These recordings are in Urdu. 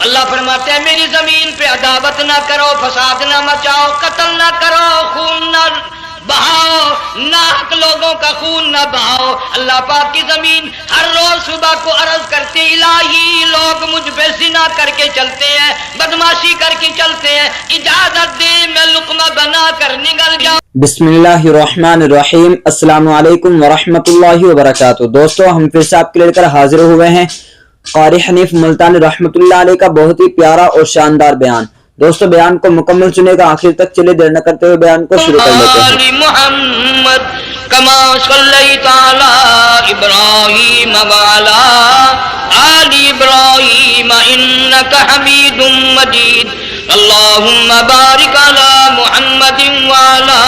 اللہ فرماتے ہیں میری زمین پہ عداوت نہ کرو، فساد نہ مچاؤ، قتل نہ کرو، خون نہ بہاؤ، ناحق لوگوں کا خون نہ بہاؤ۔ اللہ پاک کی زمین ہر روز صبح کو عرض کرتی الہی لوگ مجھ پہ زنا کر کے چلتے ہیں، بدماشی کر کے چلتے ہیں، اجازت دے میں لقمہ بنا کر نگل جاؤں۔ بسم اللہ الرحمن الرحیم۔ السلام علیکم ورحمۃ اللہ وبرکاتہ۔ دوستو ہم پھر سے آپ کے لے کر حاضر ہوئے ہیں قاری حنیف ملتانی رحمۃ اللہ علیہ کا بہت ہی پیارا اور شاندار بیان۔ دوستو بیان کو مکمل سنے گا، آخر تک چلے دیر نہ کرتے ہوئے بیان کو شروع کر لیتے ہیں۔ محمد کما صلیت علی ابراہیم وعلی آل ابراہیم انک حمید مجید اللہم بارک علی محمد وعلی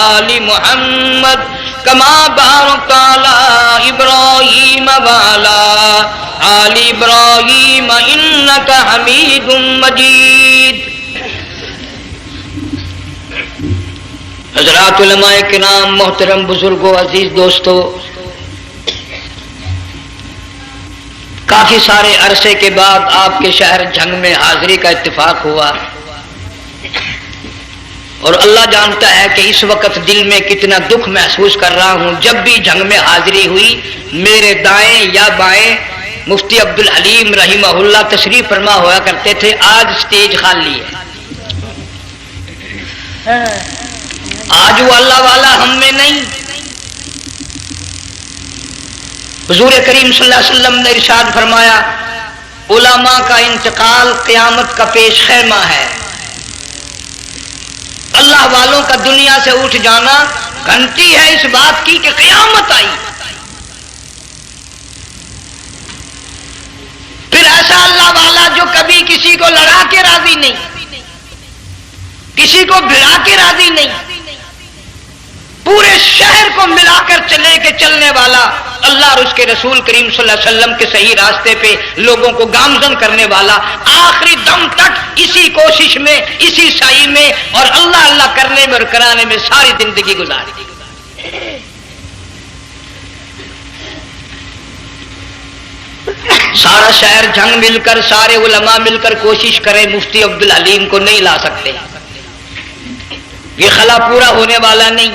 آل محمد کما بارکت علی ابراہیم وعلی آل ابراہیم انک حمید مجید۔ حضرات علماء کرام، محترم بزرگوں، عزیز دوستو، کافی سارے عرصے کے بعد آپ کے شہر جھنگ میں حاضری کا اتفاق ہوا، اور اللہ جانتا ہے کہ اس وقت دل میں کتنا دکھ محسوس کر رہا ہوں۔ جب بھی جھنگ میں حاضری ہوئی میرے دائیں یا بائیں مفتی عبدالحلیم رحمہ اللہ تشریف فرما ہوا کرتے تھے، آج سٹیج خالی ہے۔ آج وہ اللہ والا ہم میں نہیں۔ حضور کریم صلی اللہ علیہ وسلم نے ارشاد فرمایا علماء کا انتقال قیامت کا پیش خیمہ ہے۔ اللہ والوں کا دنیا سے اٹھ جانا گھنٹی ہے اس بات کی کہ قیامت آئی۔ پھر ایسا اللہ والا جو کبھی کسی کو لڑا کے راضی نہیں، کسی کو بھڑا کے راضی نہیں، پورے شہر کو ملا کر چلے کے چلنے والا اللہ اور اس کے رسول کریم صلی اللہ علیہ وسلم کے صحیح راستے پہ لوگوں کو گامزن کرنے والا، آخری دم تک اسی کوشش میں، اسی سعی میں اور اللہ اللہ کرنے میں اور کرانے میں ساری زندگی گزاری۔ سارا شہر جنگ مل کر، سارے علماء مل کر کوشش کریں، مفتی عبدالحلیم کو نہیں لا سکتے، یہ خلا پورا ہونے والا نہیں۔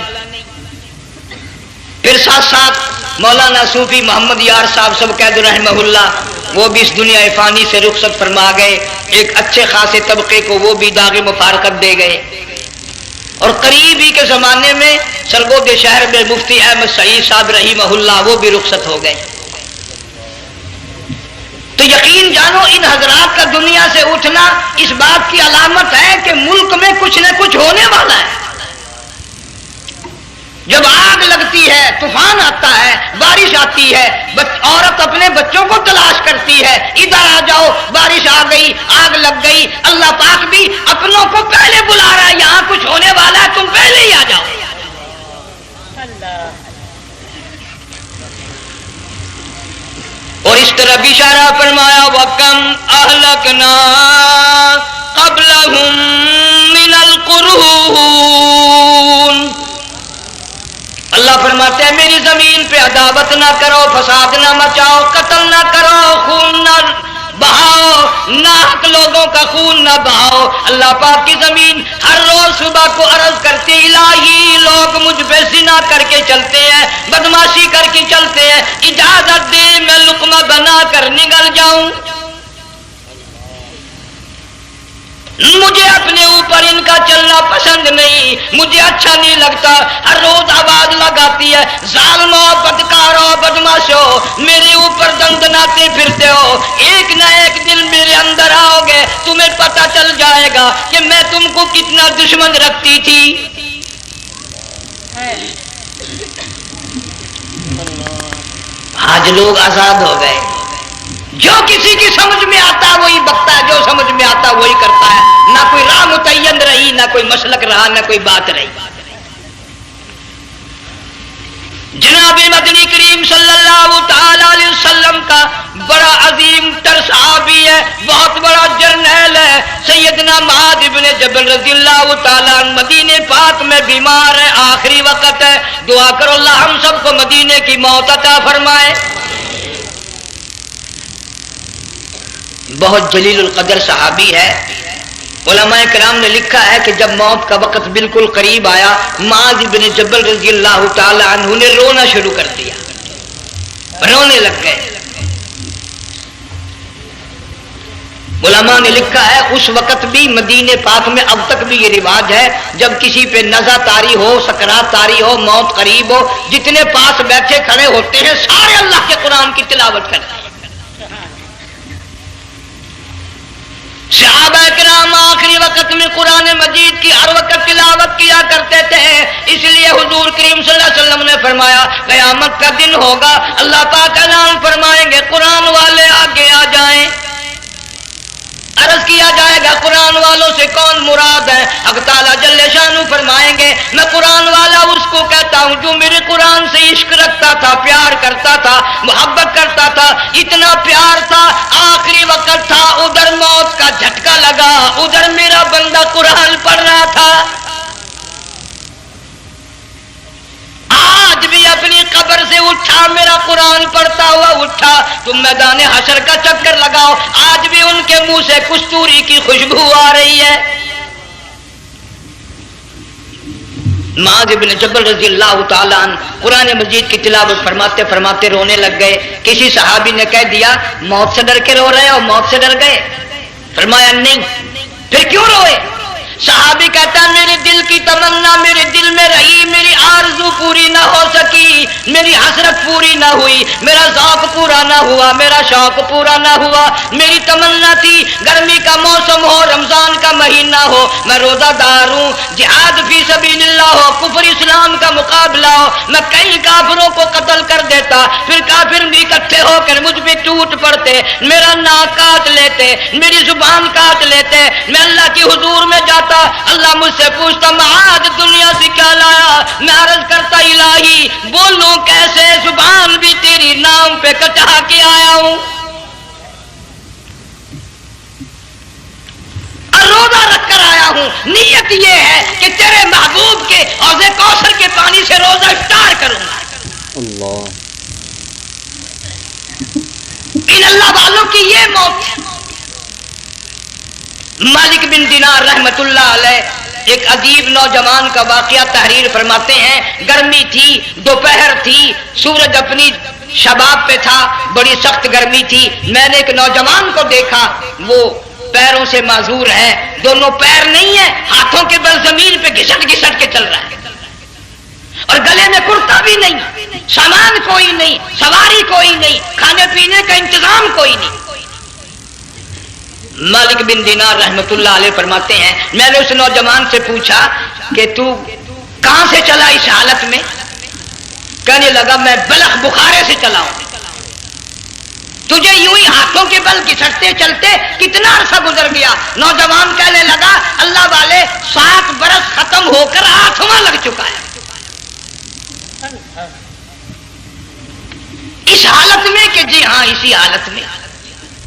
پھر ساتھ ساتھ مولانا صوفی محمد یار صاحب سب قید رحمہ اللہ، وہ بھی اس دنیا فانی سے رخصت فرما گئے، ایک اچھے خاصے طبقے کو وہ بھی داغ مفارقت دے گئے، اور قریب ہی کے زمانے میں سرگود شہر میں مفتی احمد سعید صاحب رحمہ اللہ وہ بھی رخصت ہو گئے۔ تو یقین جانو ان حضرات کا دنیا سے اٹھنا اس بات کی علامت ہے کہ ملک میں کچھ نہ کچھ ہونے والا ہے۔ جب آگ لگتی ہے، طوفان آتا ہے، بارش آتی ہے، عورت اپنے بچوں کو تلاش کرتی ہے، ادھر آ جاؤ، بارش آ گئی، آگ لگ گئی، اللہ پاک بھی اپنوں کو پہلے بلا رہا ہے، یہاں کچھ ہونے والا ہے، تم پہلے ہی آ جاؤ۔ اور اس طرح اشارہ فرمایا وَكَمْ أَهْلَكْنَا قَبْلَهُمْ مِنَ الْقُرُونِ۔ اللہ فرماتے ہیں میری زمین پہ عداوت نہ کرو، فساد نہ مچاؤ، قتل نہ کرو، خون نہ بہاؤ، ناحق لوگوں کا خون نہ بہاؤ۔ اللہ پاک کی زمین ہر روز صبح کو عرض کرتی الہی لوگ مجھ پہ زنا کر کے چلتے ہیں، بدماشی کر کے چلتے ہیں، اجازت دے میں لقمہ بنا کر نگل جاؤں۔ مجھے اپنے اوپر ان کا چلنا پسند نہیں، مجھے اچھا نہیں لگتا، ہر روز آواز لگاتی ہے ظالمو، بدکارو، بدماشو، میرے اوپر دندناتے پھرتے ہو، ایک نہ ایک دن میرے اندر آؤ گے، تمہیں پتہ چل جائے گا کہ میں تم کو کتنا دشمن رکھتی تھی۔ آج لوگ آزاد ہو گئے، جو کسی کی سمجھ میں آتا ہے وہی بکتا ہے، جو سمجھ میں آتا ہے وہی کرتا ہے، نہ کوئی راہ متعین رہی، نہ کوئی مسلک رہا، نہ کوئی بات رہی۔ جناب مدنی کریم صلی اللہ تعالی علیہ وسلم کا بڑا عظیم تر صحابی ہے، بہت بڑا جرنیل ہے، سیدنا معاذ ابن جبل رضی اللہ تعالی عنہ مدینے پاک میں بیمار ہے، آخری وقت ہے، دعا کرو اللہ ہم سب کو مدینے کی موت عطا فرمائے۔ بہت جلیل القدر صحابی ہے. علماء کرام نے لکھا ہے کہ جب موت کا وقت بالکل قریب آیا معاذ بن جبل رضی اللہ تعالی عنہ نے رونا شروع کر دیا، رونے لگ گئے. علماء نے لکھا ہے اس وقت بھی مدینہ پاک میں اب تک بھی یہ رواج ہے جب کسی پہ نزع طاری ہو، سکرات طاری ہو، موت قریب ہو، جتنے پاس بیٹھے کھڑے ہوتے ہیں سارے اللہ کے قرآن کی تلاوت کرتے ہیں. صحابہ کرام آخری وقت میں قرآن مجید کی ہر وقت تلاوت کیا کرتے تھے. اس لیے حضور کریم صلی اللہ علیہ وسلم نے فرمایا قیامت کا دن ہوگا، اللہ پاک اعلان فرمائیں گے قرآن والے آگے آ جائیں. عرض کیا جائے گا قرآن والوں سے کون مراد ہے؟ حق تعالیٰ جل شانہ فرمائیں گے میں قرآن والا اس کو کہتا ہوں جو میرے قرآن سے عشق رکھتا تھا، پیار کرتا تھا، محبت کرتا تھا. اتنا پیار تھا آخری وقت تھا، ادھر موت کا جھٹکا لگا، ادھر میرا بندہ قرآن پڑھ رہا تھا. آج بھی اپنی قبر سے اٹھا، میرا قرآن پڑھتا ہوا اٹھا. تم میدان حشر کا چکر لگاؤ، آج بھی ان کے منہ سے کستوری کی خوشبو آ رہی ہے. معاذ بن جبل رضی اللہ تعالیٰ عنہ قرآن مجید کی تلاوت فرماتے فرماتے رونے لگ گئے. کسی صحابی نے کہہ دیا موت سے ڈر کے رو رہے ہو، موت سے ڈر گئے؟ فرمایا نہیں. پھر کیوں روئے؟ صحابی کہتا ہے میرے دل کی تمنا میرے دل میں رہی، میری آرزو پوری نہ ہو سکی، میری حسرت پوری نہ ہوئی، میرا ذوق پورا نہ ہوا، میرا شوق پورا نہ ہوا. میری تمنا تھی گرمی کا موسم ہو، رمضان کا مہینہ ہو، میں روزہ دار ہوں، جہاد فی سبیل اللہ ہو، کفر اسلام کا مقابلہ ہو، میں کئی کافروں کو قتل کر دیتا، پھر کافر بھی اکٹھے ہو کر مجھ پہ ٹوٹ پڑتے، میرا ناک کاٹ لیتے، میری زبان کاٹ لیتے. میں اللہ کی حضور میں جاتا، اللہ مجھ سے پوچھتا معاذ دنیا سے کیا لایا؟ میں عرض کرتا الہی بولوں کیسے، زبان بھی تیری نام پہ کٹا کے آیا ہوں، اور روزہ رکھ کر آیا ہوں. نیت یہ ہے کہ تیرے محبوب کے حوض کوثر کے پانی سے روزہ افطار کروں گا. اللہ ان اللہ والوں کی یہ موت ہے. مالک بن دینار رحمت اللہ علیہ ایک عجیب نوجوان کا واقعہ تحریر فرماتے ہیں. گرمی تھی، دوپہر تھی، سورج اپنی شباب پہ تھا، بڑی سخت گرمی تھی. میں نے ایک نوجوان کو دیکھا، وہ پیروں سے معذور ہے، دونوں پیر نہیں ہیں، ہاتھوں کے بل زمین پہ گھسٹ گھسٹ کے چل رہا ہے، اور گلے میں کرتا بھی نہیں، سامان کوئی نہیں، سواری کوئی نہیں، کھانے پینے کا انتظام کوئی نہیں. مالک بن دینار رحمت اللہ علیہ فرماتے ہیں میں نے اس نوجوان سے پوچھا کہ تو کہاں سے چلا اس حالت میں؟ کہنے لگا میں بلخ بخارے سے چلا ہوں. تجھے یوں ہی ہاتھوں کے بل گھسٹتے چلتے کتنا عرصہ گزر گیا؟ نوجوان کہنے لگا اللہ والے 7 برس ختم ہو کر 8واں لگ چکا ہے. اس حالت میں کہ جی ہاں اسی حالت میں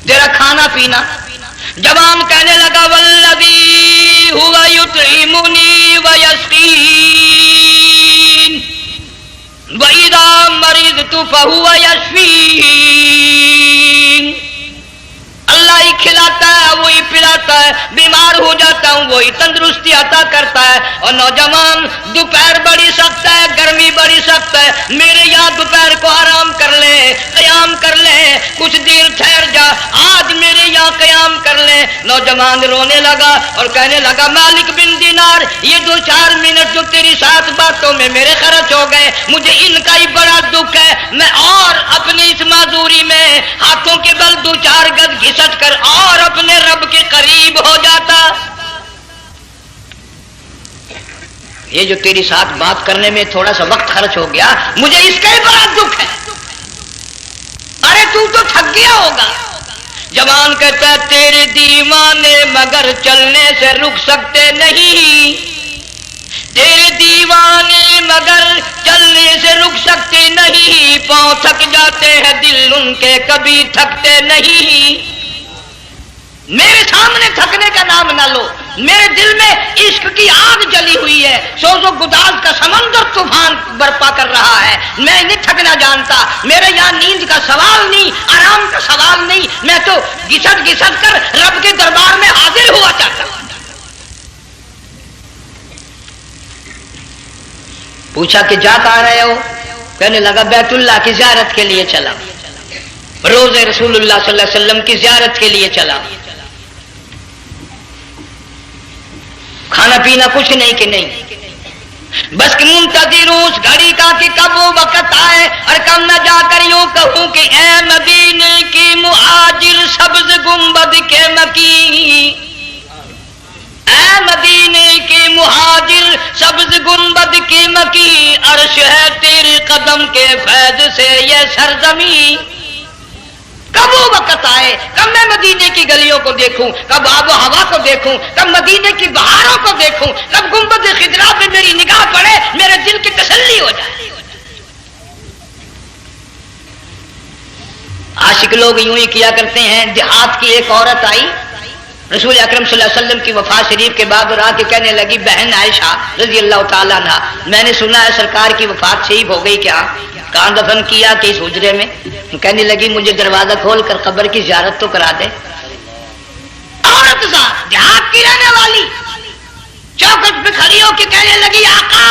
تیرا کھانا پینا. جوان کہنے لگا والذی ہوا یطعمنی ویسقین وَإِذَا مَرِضْتُ فَهُوَ يَشْفِينِ. اللہ ہی کھلاتا ہے، وہی پلاتا ہے، بیمار ہو جاتا ہوں وہی تندرستی عطا کرتا ہے. اور نوجوان دوپہر بڑی سخت ہے، گرمی بڑی سخت ہے، میرے یہاں دوپہر کو آرام کر لے، قیام کر لے، کچھ دیر ٹھہر جا، آج میرے یہاں قیام کر لے. نوجوان رونے لگا اور کہنے لگا مالک بن دینار یہ 2-4 منٹ جو تیری ساتھ باتوں میں میرے خرچ ہو گئے، مجھے ان کا ہی بڑا دکھ ہے. میں اور اپنی اس معذوری میں ہاتھوں کے بل 2-4 گز گھسٹ کر اور اپنے رب کے قریب ہو جاتا. یہ جو تیری ساتھ بات کرنے میں تھوڑا سا وقت خرچ ہو گیا، مجھے اس کا ہی بڑا دکھ ہے. ارے تو تھک گیا ہوگا. جوان کہتا ہے تیرے دیوانے مگر چلنے سے رک سکتے نہیں، تیرے دیوانے مگر چلنے سے رک سکتے نہیں، پاؤں تھک جاتے ہیں دل ان کے کبھی تھکتے نہیں. میرے سامنے تھکنے کا نام نہ لو، میرے دل میں عشق کی آگ جلی ہوئی ہے، سوز و گداز کا سمندر طوفان برپا کر رہا ہے، میں نہیں تھکنا جانتا، میرے یہاں نیند کا سوال نہیں، آرام کا سوال نہیں، میں تو گھسٹ گھسٹ کر رب کے دربار میں حاضر ہوا چاہتا ہوں۔ پوچھا کہ جا کہاں رہے ہو؟ کہنے لگا بیت اللہ کی زیارت کے لیے چلا، روز رسول اللہ صلی اللہ علیہ وسلم کی زیارت کے لیے چلا۔ کھانا پینا کچھ نہیں کہ نہیں، بس منتظر ہوں اس گھڑی کا کہ کب وہ وقت آئے اور کم نہ جا کر یوں کہوں کہ اے مدینے کی مہاجر سبز گنبد کے مکی، اے مدینے کے مہاجر سبز گنبد کی مکی، عرش ہے تیرے قدم کے فیض سے یہ سرزمین۔ کب وہ وقت آئے، کب میں مدینے کی گلیوں کو دیکھوں، کب آب و ہوا کو دیکھوں، کب مدینے کی بہاروں کو دیکھوں، کب گنبد خضرا پہ میری نگاہ پڑے، میرے دل کی تسلی ہو جائے۔ عاشق لوگ یوں ہی کیا کرتے ہیں۔ دیہات کی ایک عورت آئی رسول اکرم صلی اللہ علیہ وسلم کی وفات شریف کے بعد اور آ کے کہنے لگی بہن عائشہ رضی اللہ تعالیٰ عنہا، میں نے سنا ہے سرکار کی وفات شریف ہو گئی، کیا کہاں دفن کیا کہ اس حجرے میں؟ کہنے لگی مجھے دروازہ کھول کر قبر کی زیارت تو کرا دے۔ عورت دیہات کی رہنے والی چوکھٹ پہ کھڑی ہو کے کہنے لگی آقا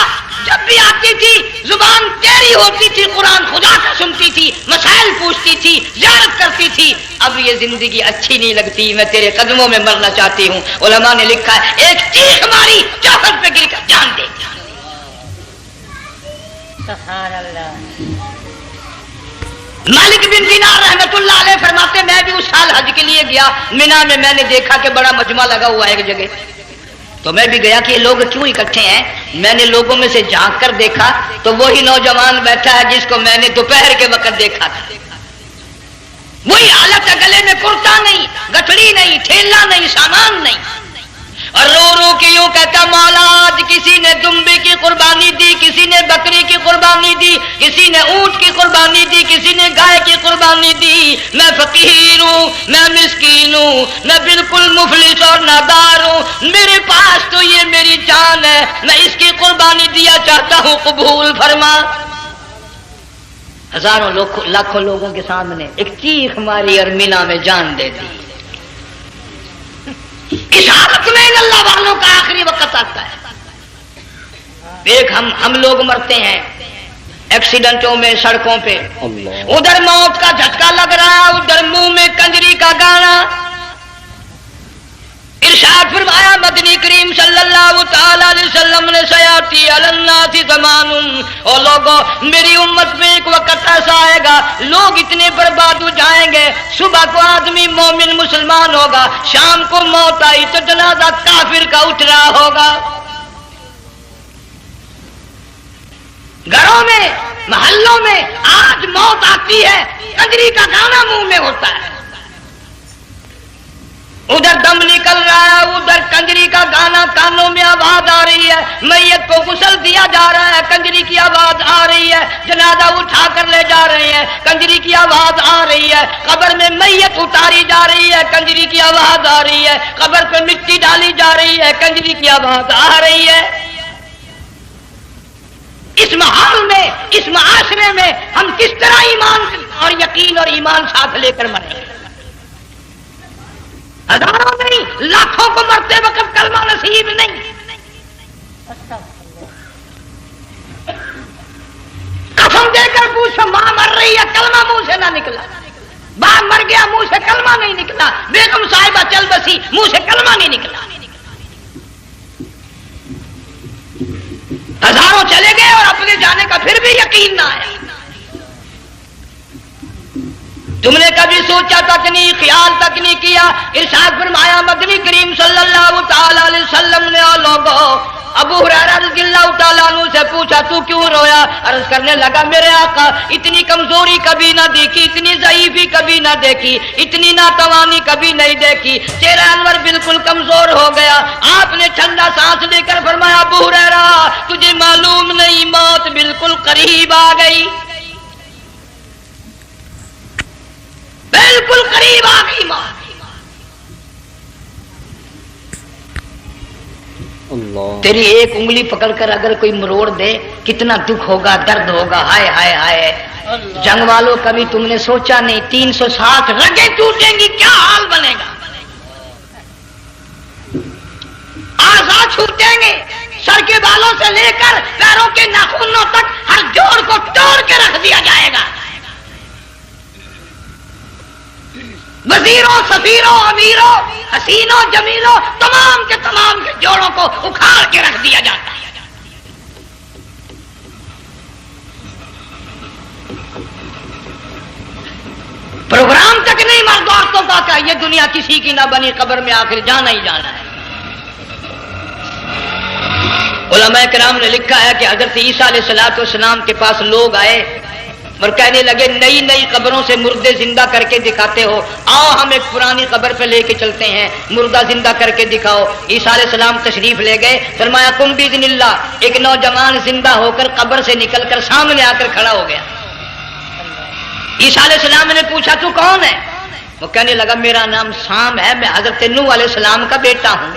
جب بھی آتی تھی زبان تیری ہوتی تھی، قرآن خدا کا سنتی تھی، مسائل پوچھتی تھی، زیارت کرتی تھی، اب یہ زندگی اچھی نہیں لگتی، میں تیرے قدموں میں مرنا چاہتی ہوں۔ علماء نے لکھا ہے ایک چیخ ماری، چوکھٹ پہ گر کر جان دے۔ سبحان اللہ۔ مالک بن دینار رحمت اللہ علیہ فرماتے میں بھی اس سال حج کے لیے گیا، مینا میں میں نے دیکھا کہ بڑا مجمع لگا ہوا ہے ایک جگہ، تو میں بھی گیا کہ یہ لوگ کیوں اکٹھے ہیں۔ میں نے لوگوں میں سے جھانک کر دیکھا تو وہی نوجوان بیٹھا ہے جس کو میں نے دوپہر کے وقت دیکھا تھا، وہی حالت ہے، گلے میں کرتا نہیں، گٹھڑی نہیں، ٹھیلا نہیں، سامان نہیں، اور رو رو کے یوں کہتا مولا آج کسی نے دمبے کی قربانی دی، کسی نے بکری کی قربانی دی، کسی نے اونٹ کی قربانی دی، کسی نے گائے کی قربانی دی، میں فقیر ہوں، میں مسکین ہوں، میں بالکل مفلس اور نادار ہوں، میرے پاس تو یہ میری جان ہے، میں اس کی قربانی دیا چاہتا ہوں، قبول فرما۔ ہزاروں لاکھوں لوگوں کے سامنے ایک چیخ ماری اور مینا میں جان دے دی۔ اس حالت میں ان اللہ والوں کا آخری وقت آتا ہے۔ ایک ہم لوگ مرتے ہیں ایکسیڈنٹوں میں، سڑکوں پہ، ادھر موت کا جھٹکا لگ رہا، ادھر منہ میں کنجری کا گانا۔ ارشاد فرمایا مدنی کریم صلی اللہ تعالی علیہ وسلم نے سیاتی علی الناس زمان، او لوگوں میری امت میں ایک وقت ایسا آئے گا لوگ اتنے برباد ہو جائیں گے، صبح کو آدمی مومن مسلمان ہوگا، شام کو موت آئی تو جنازہ کافر کا اٹھ رہا ہوگا۔ گھروں میں، محلوں میں آج موت آتی ہے، کنجری کا گانا منہ میں ہوتا ہے، ادھر دم نکل رہا ہے، ادھر کنجری کا گانا کانوں میں آواز آ رہی ہے، میت کو غسل دیا جا رہا ہے، کنجری کی آواز آ رہی ہے، جنازہ اٹھا کر لے جا رہے ہیں، کنجری کی آواز آ رہی ہے، قبر میں میت اتاری جا رہی ہے، کنجری کی آواز آ رہی ہے، قبر پہ مٹی ڈالی جا رہی ہے، کنجری کی آواز آ رہی ہے۔ اس ماحول میں، اس معاشرے میں ہم کس طرح ایمان اور یقین اور ایمان ساتھ لے کر مریں گے؟ ہزاروں نہیں لاکھوں کو مرتے وقت کلمہ نصیب نہیں، قسم دے کر پوچھو ماں مر رہی ہے کلمہ منہ سے نہ نکلا، باپ مر گیا منہ سے کلمہ نہیں نکلا، بیگم صاحبہ چل بسی منہ سے کلمہ نہیں نکلا، ہزاروں چلے گئے اور اپنے جانے کا پھر بھی یقین نہ آیا۔ تم نے کبھی سوچا تک نہیں، خیال تک نہیں کیا۔ ارشاد فرمایا مدنی کریم صلی اللہ تعالی علیہ وسلم نے لوگوں ابو ہریرہ رضی اللہ تعالیٰ عنہ سے پوچھا تو کیوں رویا؟ عرض کرنے لگا میرے آقا اتنی کمزوری کبھی نہ دیکھی، اتنی ضعیفی کبھی نہ دیکھی، اتنی ناتوانی کبھی نہیں دیکھی، چہرہ انور بالکل کمزور ہو گیا۔ آپ نے ٹھنڈا سانس لے کر فرمایا ابو ہریرہ تجھے معلوم نہیں موت بالکل قریب آ گئی، بالکل قریب آ گئی موت۔ اللہ تیری ایک انگلی پکڑ کر اگر کوئی مروڑ دے کتنا دکھ ہوگا، درد ہوگا، ہائے ہائے ہائے۔ جنگ والوں کبھی تم نے سوچا نہیں 360 رگیں ٹوٹیں گی کیا حال بنے گا، اعضاء چھوٹیں گے، سر کے بالوں سے لے کر پیروں کے ناخنوں تک ہر جوڑ کو توڑ کے رکھ دیا جائے گا، وزیروں، سفیروں، امیروں، حسینوں، جمیلوں، تمام کے جوڑوں کو اکھاڑ کے رکھ دیا جاتا ہے۔ پروگرام تک نہیں مرد عورتوں کا کہ یہ دنیا کسی کی نہ بنی، قبر میں آخر جانا ہی جانا ہے۔ علماء کرام نے لکھا ہے کہ حضرت عیسیٰ علیہ السلام کے پاس لوگ آئے اور کہنے لگے نئی نئی قبروں سے مردے زندہ کر کے دکھاتے ہو، آؤ ہم ایک پرانی قبر پہ لے کے چلتے ہیں، مردہ زندہ کر کے دکھاؤ۔ عیسیٰ علیہ السلام تشریف لے گئے، فرمایا قم باذن اللہ، ایک نوجوان زندہ ہو کر قبر سے نکل کر سامنے آ کر کھڑا ہو گیا۔ عیسیٰ علیہ السلام نے پوچھا تو کون ہے؟ وہ کہنے لگا میرا نام سام ہے، میں حضرت نوح علیہ السلام کا بیٹا ہوں۔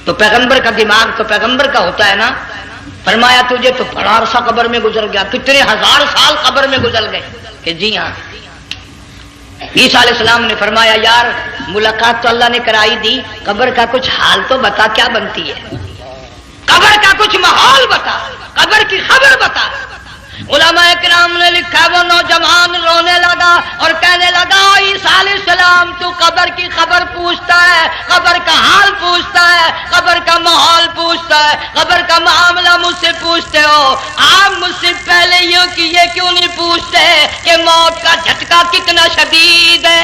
تو پیغمبر کا دماغ تو پیغمبر کا ہوتا ہے نا۔ فرمایا تجھے تو بڑا عرصہ قبر میں گزر گیا، کتنے ہزار سال قبر میں گزر گئے؟ کہ جی ہاں۔ عیسیٰ علیہ السلام نے فرمایا یار ملاقات تو اللہ نے کرائی دی، قبر کا کچھ حال تو بتا کیا بنتی ہے، قبر کا کچھ ماحول بتا، قبر کی خبر بتا۔ علماء کرام نے لکھا وہ نوجوان رونے لگا اور کہنے لگا عیسیٰ علیہ السلام تو قبر کی خبر پوچھتا ہے، قبر کا حال پوچھتا ہے، قبر کا ماحول پوچھتا ہے، قبر کا معاملہ مجھ سے پوچھتے ہو، آپ مجھ سے پہلے یہ کیوں نہیں پوچھتے کہ موت کا جھٹکا کتنا شدید ہے؟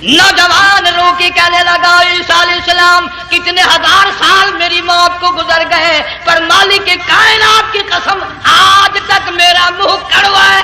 نوجوان رو کے کہنے لگا عیسیٰ علیہ السلام کتنے ہزار سال میری موت کو گزر گئے، پر مالک کائنات کی قسم آج تک میرا منہ کڑوا ہے۔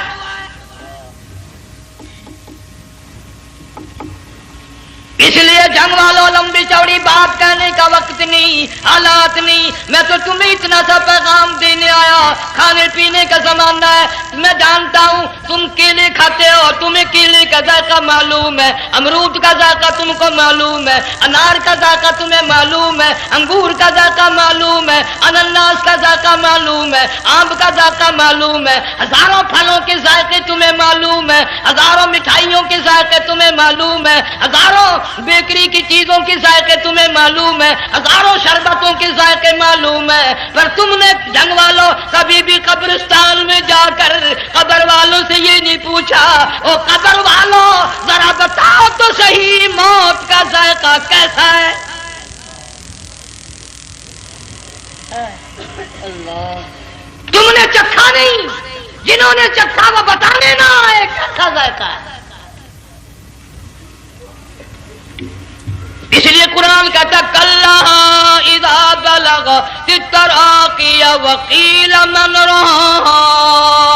اس لیے جنگ والوں لمبی چوڑی بات کہنے کا وقت نہیں، حالات نہیں، میں تو تمہیں اتنا سا پیغام دینے آیا، کھانے پینے کا زمانہ ہے، میں جانتا ہوں تم کیلے کھاتے ہو، تمہیں کیلے کا ذائقہ معلوم ہے، امرود کا ذائقہ تم کو معلوم ہے، انار کا ذائقہ تمہیں معلوم ہے، انگور کا ذائقہ معلوم ہے، انناس کا ذائقہ معلوم ہے، آم کا ذائقہ معلوم ہے، ہزاروں پھلوں کے ذائقے تمہیں معلوم ہے، ہزاروں مٹھائیوں کے ذائقے تمہیں معلوم ہے، ہزاروں بیکری کی چیزوں کے ذائقے تمہیں معلوم ہے، ہزاروں شربتوں کے ذائقے معلوم ہے، پر تم نے جنگ والوں کبھی بھی قبرستان میں جا کر قبر والوں سے یہ نہیں پوچھا او قبر والوں ذرا بتاؤ تو صحیح موت کا ذائقہ کیسا ہے؟ تم نے چکھا نہیں، جنہوں نے چکھا وہ بتانے نہ آئے کیسا ذائقہ ہے۔ اس لیے قرآن کہتا کلا اذا بلغت التراقی وقیل من راق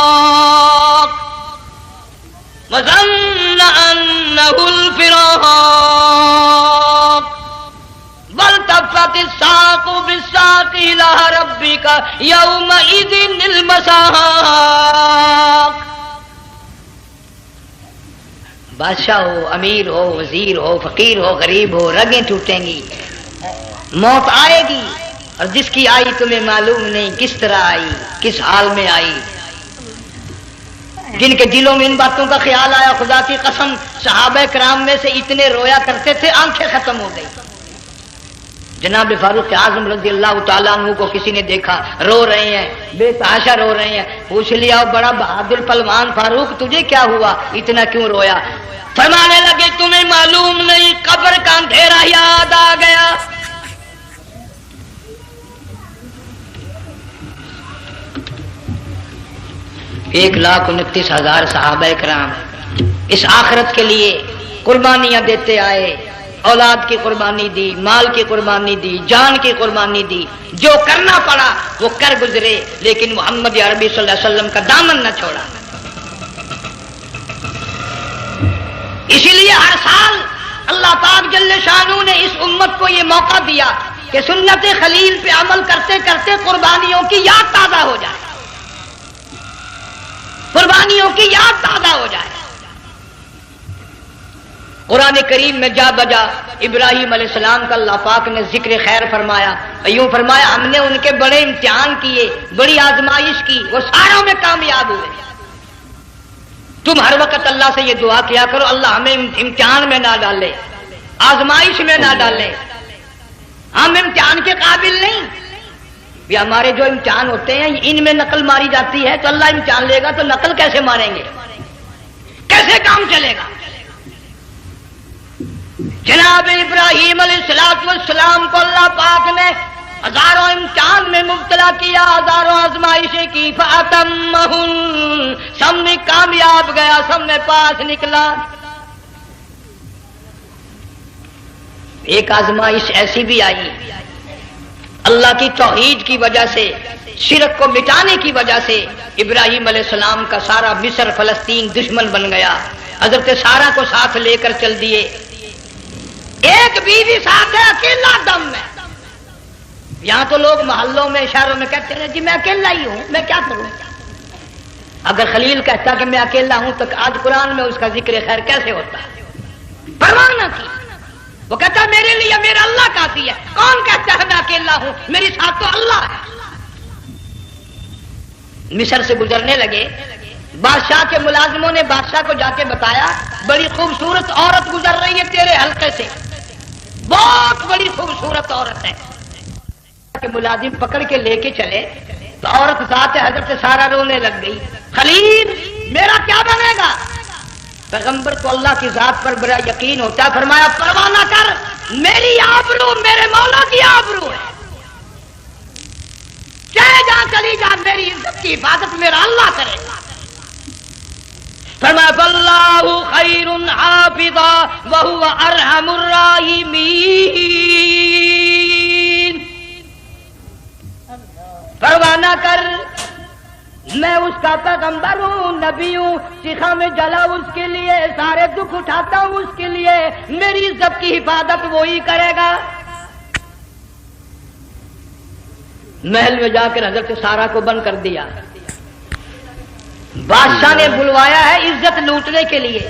وظن انه الفراق والتفت الساق بالساق الى ربك يومئذ المساق۔ بادشاہ ہو، امیر ہو، وزیر ہو، فقیر ہو، غریب ہو، رگیں ٹوٹیں گی، موت آئے گی، اور جس کی آئی تمہیں معلوم نہیں کس طرح آئی، کس حال میں آئی۔ جن کے دلوں میں ان باتوں کا خیال آیا خدا کی قسم صحابہ کرام میں سے اتنے رویا کرتے تھے آنکھیں ختم ہو گئی۔ جناب فاروق اعظم رضی اللہ تعالیٰ عنہ کو کسی نے دیکھا رو رہے ہیں، بے تحاشا رو رہے ہیں، پوچھ لیا بڑا بہادر پہلوان فاروق تجھے کیا ہوا، اتنا کیوں رویا؟ فرمانے لگے تمہیں معلوم نہیں قبر کا اندھیرا یاد آ گیا۔ ایک 1,29,000 صحابہ کرام اس آخرت کے لیے قربانیاں دیتے آئے، اولاد کی قربانی دی، مال کی قربانی دی، جان کی قربانی دی، جو کرنا پڑا وہ کر گزرے، لیکن محمد عربی صلی اللہ علیہ وسلم کا دامن نہ چھوڑا۔ اسی لیے ہر سال اللہ پاک جل شانہ نے اس امت کو یہ موقع دیا کہ سنت خلیل پہ عمل کرتے کرتے قربانیوں کی یاد تازہ ہو جائے، قربانیوں کی یاد تازہ ہو جائے۔ قرآن کریم میں جا بجا ابراہیم علیہ السلام کا اللہ پاک نے ذکر خیر فرمایا، یوں فرمایا ہم نے ان کے بڑے امتحان کیے، بڑی آزمائش کی، وہ ساروں میں کامیاب ہوئے۔ تم ہر وقت اللہ سے یہ دعا کیا کرو اللہ ہمیں امتحان میں نہ ڈالے، آزمائش میں نہ ڈالے، ہم امتحان کے قابل نہیں۔ یہ ہمارے جو امتحان ہوتے ہیں ان میں نقل ماری جاتی ہے، تو اللہ امتحان لے گا تو نقل کیسے ماریں گے، کیسے کام چلے گا؟ جناب ابراہیم علیہ السلام کو اللہ پاک نے ہزاروں امتحان میں مبتلا کیا، ہزاروں آزمائشیں کی، فَأَتَمَّهُنَّ، سب میں کامیاب گیا، سب میں پاس نکلا۔ ایک آزمائش ایسی بھی آئی اللہ کی توحید کی وجہ سے، شرک کو مٹانے کی وجہ سے ابراہیم علیہ السلام کا سارا مصر فلسطین دشمن بن گیا، حضرت سارہ کو ساتھ لے کر چل دیے، ایک بیوی ساتھ ہے اکیلا دم میں۔ یہاں تو لوگ محلوں میں شہروں میں کہتے ہیں جی میں اکیلا ہی ہوں، میں کیا کروں؟ اگر خلیل کہتا کہ میں اکیلا ہوں تو آج قرآن میں اس کا ذکر خیر کیسے ہوتا؟ پرواہ نہ کی، وہ کہتا میرے لیے میرا اللہ کافی ہے۔ کون کہتا ہے میں اکیلا ہوں؟ میری ساتھ تو اللہ ہے۔ مصر سے گزرنے لگے، بادشاہ کے ملازموں نے بادشاہ کو جا کے بتایا بڑی خوبصورت عورت گزر رہی ہے تیرے حلقے سے، بہت بڑی خوبصورت عورت ہے۔ کہ ملازم پکڑ کے لے کے چلے تو عورت ذات حضرت سارہ رونے لگ گئی، خلیل میرا کیا بنے گا؟ پیغمبر کو اللہ کی ذات پر بڑا یقین ہوتا ہے، فرمایا پرواہ نہ کر، میری آبرو میرے مولا کی آبرو ہے، چاہے جہاں چلی جا میری عزت کی حفاظت میرا اللہ کرے گا۔ فرمایا فاللہ خیر حافظا وہو ارحم الراحمین، پرواہ نہ کر، میں اس کا پیغمبر ہوں، نبی ہوں، سکھا میں جلا اس کے لیے، سارے دکھ اٹھاتا ہوں اس کے لیے، میری عزت کی حفاظت وہی کرے گا۔ محل میں جا کر حضرت سارہ کو بند کر دیا، بادشاہ نے بلوایا ہے عزت لوٹنے کے لیے،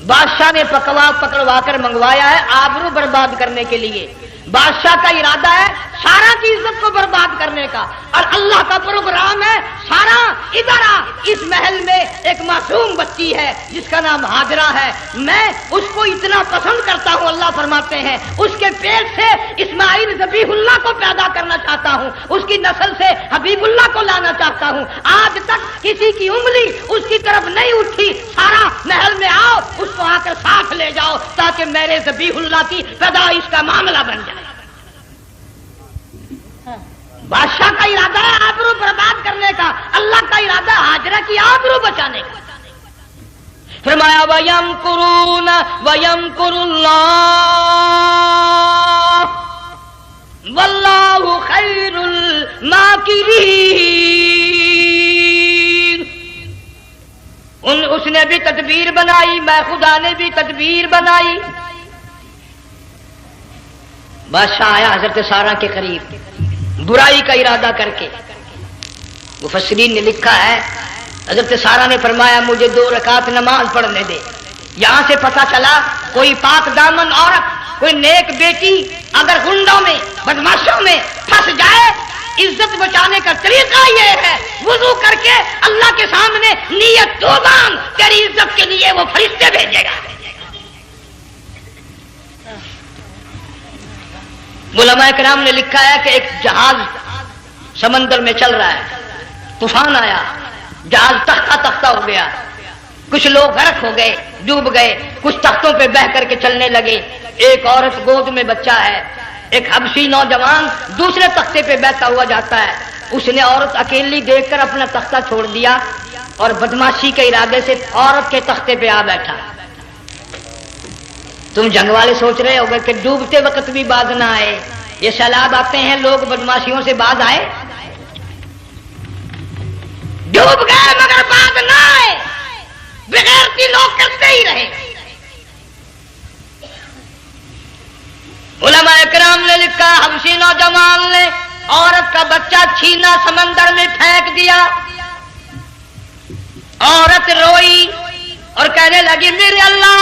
بادشاہ نے پکڑوا کر منگوایا ہے آبرو برباد کرنے کے لیے۔ بادشاہ کا ارادہ ہے سارا کی عزت کو برباد کرنے کا، اور اللہ کا پروگرام ہے سارا ادھر آ، اس محل میں ایک معصوم بچی ہے جس کا نام ہاجرہ ہے، میں اس کو اتنا پسند کرتا ہوں، اللہ فرماتے ہیں اس کے پیٹ سے اسماعیل ذبیح اللہ کو پیدا کرنا چاہتا ہوں، اس کی نسل سے حبیب اللہ کو لانا چاہتا ہوں۔ آج تک کسی کی انگلی اس کی طرف نہیں اٹھی، سارا محل میں آؤ، اس کو آ کر ساتھ لے جاؤ تاکہ میرے ذبیح اللہ کی پیدائش کا معاملہ بن جائے۔ بادشاہ کا ارادہ ہے آبرو برباد کرنے کا، اللہ کا ارادہ ہے ہاجرہ کی آبرو بچانے کا۔ فرمایا وَيَمْكُرُونَ وَيَمْكُرُ اللَّهُ وَاللَّهُ خَيْرُ الْمَاكِرِينَ۔ اس نے بھی تدبیر بنائی، میں خدا نے بھی تدبیر بنائی۔ بادشاہ آیا حضرت سارہ کے قریب برائی کا ارادہ کر کے، مفسرین نے لکھا ہے حضرت سارہ نے فرمایا مجھے 2 رکعت نماز پڑھنے دے۔ یہاں سے پتہ چلا کوئی پاک دامن عورت، کوئی نیک بیٹی اگر گنڈوں میں بدماشوں میں پھنس جائے، عزت بچانے کا طریقہ یہ ہے وضو کر کے اللہ کے سامنے نیت تو باندھ، تیری عزت کے لیے وہ فرشتے بھیجے گا۔ علماء کرام نے لکھا ہے کہ ایک جہاز سمندر میں چل رہا ہے، طوفان آیا، جہاز تختہ تختہ ہو گیا، کچھ لوگ غرق ہو گئے، ڈوب گئے، کچھ تختوں پہ بہ کر کے چلنے لگے۔ ایک عورت گود میں بچہ ہے، ایک حبشی نوجوان دوسرے تختے پہ بہتا ہوا جاتا ہے، اس نے عورت اکیلی دیکھ کر اپنا تختہ چھوڑ دیا اور بدماشی کے ارادے سے عورت کے تختے پہ آ بیٹھا۔ تم جنگ والے سوچ رہے ہوگے کہ ڈوبتے وقت بھی باز نہ آئے، یہ سیلاب آتے ہیں لوگ بدماشیوں سے باز آئے؟ ڈوب گئے مگر باز نہ آئے، بغیرتی لوگ کرتے ہی رہے۔ علماء کرام نے لکھا حبشی نوجوان نے عورت کا بچہ چھینا سمندر میں پھینک دیا، عورت روئی اور کہنے لگی میرے اللہ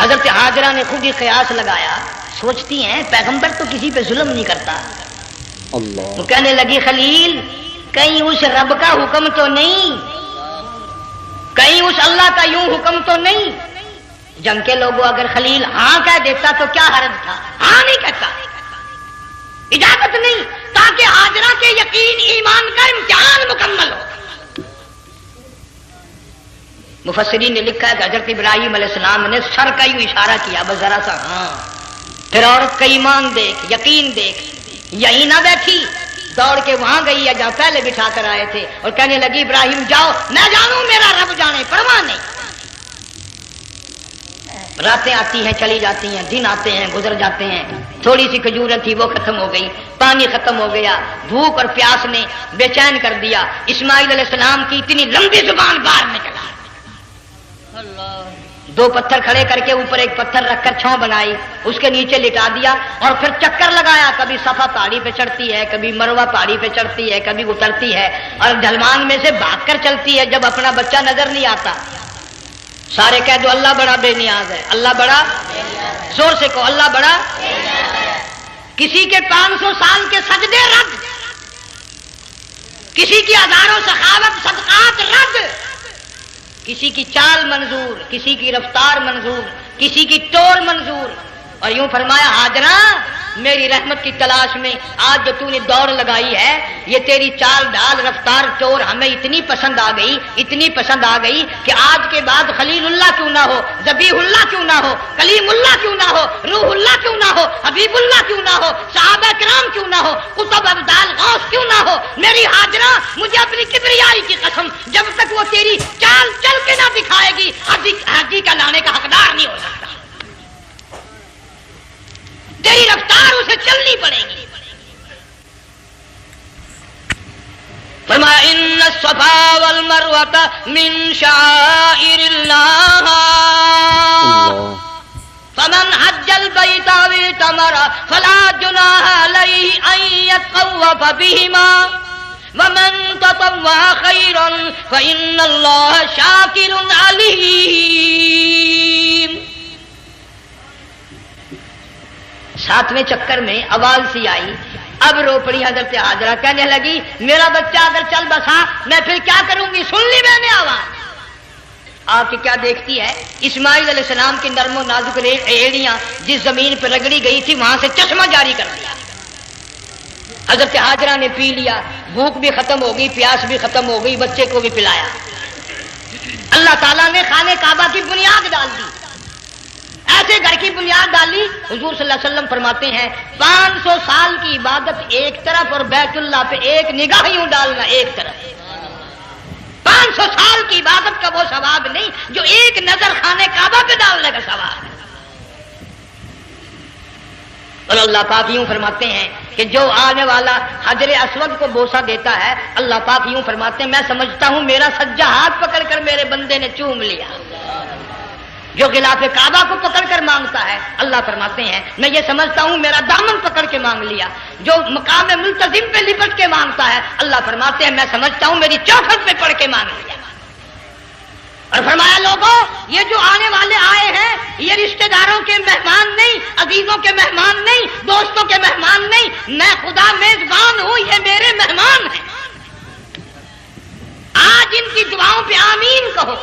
حضرت حاجرہ نے خود ہی قیاس لگایا، سوچتی ہیں پیغمبر تو کسی پہ ظلم نہیں کرتا، اللہ، تو کہنے لگی خلیل کہیں اس رب کا حکم تو نہیں، کہیں اس اللہ کا یوں حکم تو نہیں؟ جنگ کے لوگوں اگر خلیل ہاں کہہ دیتا تو کیا حرج تھا؟ ہاں نہیں کہتا، اجازت نہیں، تاکہ حاجرہ کے یقین ایمان کا امتحان مکمل ہو۔ مفسرین نے لکھا ہے کہ حضرت ابراہیم علیہ السلام نے سر کا یوں اشارہ کیا، بس ذرا سا ہاں، پھر عورت کا ایمان دیکھ، یقین دیکھ، یہی نہ بیٹھی، دوڑ کے وہاں گئی یا جہاں پہلے بٹھا کر آئے تھے، اور کہنے لگی ابراہیم جاؤ، میں جانوں میرا رب جانے، پرواہ نہیں۔ راتیں آتی ہیں چلی جاتی ہیں، دن آتے ہیں گزر جاتے ہیں، تھوڑی سی کھجوریں تھی وہ ختم ہو گئی، پانی ختم ہو گیا، بھوک اور پیاس نے بے چین کر دیا، اسماعیل علیہ السلام کی اتنی لمبی زبان باہر نکل آئی، دو پتھر کھڑے کر کے اوپر ایک پتھر رکھ کر چھاؤں بنائی، اس کے نیچے لٹا دیا، اور پھر چکر لگایا، کبھی صفا پہاڑی پہ چڑھتی ہے، کبھی مروہ پہاڑی پہ چڑھتی ہے، کبھی اترتی ہے، اور ڈھلوان میں سے بھاگ کر چلتی ہے، جب اپنا بچہ نظر نہیں آتا سارے کہہ دو اللہ بڑا بے نیاز ہے، اللہ بڑا، زور سے کہو اللہ بڑا، کسی کے 500 سال کے سجدے رد، کسی کی ہزاروں سخاوت صدقات رد، کسی کی چال منظور، کسی کی رفتار منظور، کسی کی ٹول منظور، اور یوں فرمایا حاجرہ میری رحمت کی تلاش میں آج جو تو نے دوڑ لگائی ہے، یہ تیری چال ڈال رفتار ٹور ہمیں اتنی پسند آ گئی، اتنی پسند آ گئی کہ آج کے بعد خلیل اللہ کیوں نہ ہو، ذبیح اللہ کیوں نہ ہو، کلیم اللہ کیوں نہ ہو، روح اللہ کیوں نہ ہو، حبیب اللہ کیوں نہ ہو، صحابہ کرام کیوں نہ ہو، قطب ابدال غوث کیوں نہ ہو، میری حاجرہ مجھے اپنی کبریائی کی قسم جب تک وہ تیری چال چل کے نہ دکھائے گی حاجی کا لانے کا حقدار نہیں ہو سکتا، تیری رفتار اسے چلنی پڑے گی۔ فرمایا ان الصفا والمروۃ من شعائر اللہ فمن حج البیت او اعتمر فلا جناح علیہ ان یطوف بہما ومن تطوع خیرا فإن اللہ شاکر علیم۔ 7ویں چکر میں آواز سی آئی، اب رو پڑی حضرت حاجرہ، کہنے لگی میرا بچہ اگر چل بسا میں پھر کیا کروں گی؟ سن لی میں نے آواز، آپ کی کیا دیکھتی ہے؟ اسماعیل علیہ السلام کی نرم و نازک ایڑیاں جس زمین پہ رگڑی گئی تھی وہاں سے چشمہ جاری کر دیا، حضرت حاجرہ نے پی لیا، بھوک بھی ختم ہو گئی، پیاس بھی ختم ہو گئی، بچے کو بھی پلایا، اللہ تعالیٰ نے خانہ کعبہ کی بنیاد ڈال دی، ایسے گھر کی بنیاد ڈالی، حضور صلی اللہ علیہ وسلم فرماتے ہیں 500 سال کی عبادت ایک طرف اور بیت اللہ پہ ایک نگاہ یوں ڈالنا ایک طرف، 500 سال کی عبادت کا وہ ثواب نہیں جو ایک نظر خانہ کعبہ پہ ڈالنے کا ثواب ہے۔ اور اللہ پاک یوں فرماتے ہیں کہ جو آنے والا حجر اسود کو بوسہ دیتا ہے، اللہ پاک یوں فرماتے ہیں میں سمجھتا ہوں میرا سجا ہاتھ پکڑ کر میرے بندے نے چوم لیا، جو غلاف کعبہ کو پکڑ کر مانگتا ہے اللہ فرماتے ہیں میں یہ سمجھتا ہوں میرا دامن پکڑ کے مانگ لیا، جو مقام ملتزم پہ لپٹ کے مانگتا ہے اللہ فرماتے ہیں میں سمجھتا ہوں میری چوکھٹ پہ پڑھ کے مانگ لیا۔ اور فرمایا لوگوں یہ جو آنے والے آئے ہیں یہ رشتہ داروں کے مہمان نہیں، عزیزوں کے مہمان نہیں، دوستوں کے مہمان نہیں، میں خدا میزبان ہوں، یہ میرے مہمان ہیں، آج ان کی دعاؤں پہ آمین کہو،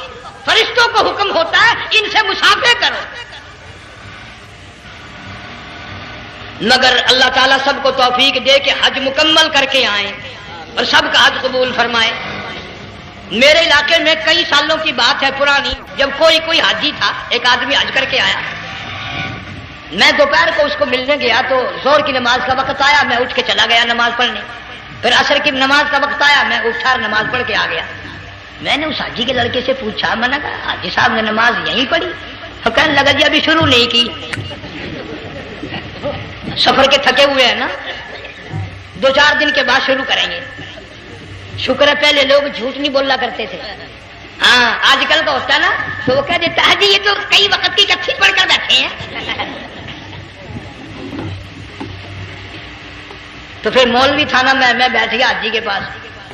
فرشتوں کو حکم ہوتا ہے ان سے مصافحہ کرو، مگر اللہ تعالیٰ سب کو توفیق دے کہ حج مکمل کر کے آئیں اور سب کا حج قبول فرمائے۔ میرے علاقے میں کئی سالوں کی بات ہے پرانی، جب کوئی حاجی تھا، ایک آدمی حج کر کے آیا، میں دوپہر کو اس کو ملنے گیا تو زور کی نماز کا وقت آیا، میں اٹھ کے چلا گیا نماز پڑھنے، پھر عصر کی نماز کا وقت آیا، میں اٹھا اور نماز پڑھ کے آ گیا۔ میں نے اس حاجی کے لڑکے سے پوچھا، میں نے کہا حاجی صاحب نے نماز یہیں پڑھی؟ تو کہنے لگا جی ابھی شروع نہیں کی، سفر کے تھکے ہوئے ہیں نا، 2-4 دن کے بعد شروع کریں گے۔ شکر ہے پہلے لوگ جھوٹ نہیں بولا کرتے تھے، ہاں آج کل کا ہوتا ہے نا تو وہ کہہ دیتا ہے جی یہ تو کئی وقت کی کچھی پڑھ کر بیٹھے ہیں، تو پھر مولوی تھا نا، میں بیٹھ گیا حاجی کے پاس،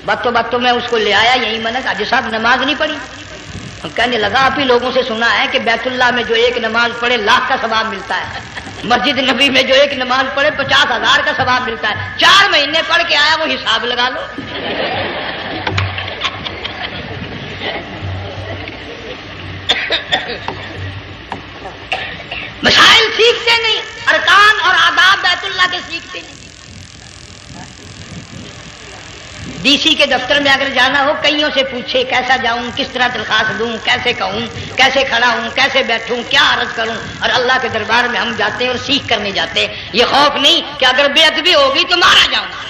باتوں میں اس کو لے آیا، یہی میں نے کہا حاجی صاحب نماز نہیں پڑھی؟ کہنے لگا آپ ہی لوگوں سے سنا ہے کہ بیت اللہ میں جو ایک نماز پڑھے 1,00,000 کا ثواب ملتا ہے، مسجد نبی میں جو ایک نماز پڑھے 50,000 کا ثواب ملتا ہے، 4 مہینے پڑھ کے آیا وہ حساب لگا لو۔ مسائل سیکھتے نہیں، ارکان اور آداب بیت اللہ کے سیکھتے نہیں۔ ڈی سی کے دفتر میں اگر جانا ہو کئیوں سے پوچھے کیسا جاؤں، کس طرح درخواست دوں، کیسے کہوں، کیسے کھڑا ہوں، کیسے بیٹھوں، کیا عرض کروں، اور اللہ کے دربار میں ہم جاتے ہیں اور سیکھ کرنے جاتے ہیں۔ یہ خوف نہیں کہ اگر بے ادبی ہوگی تو مارا جاؤں گا۔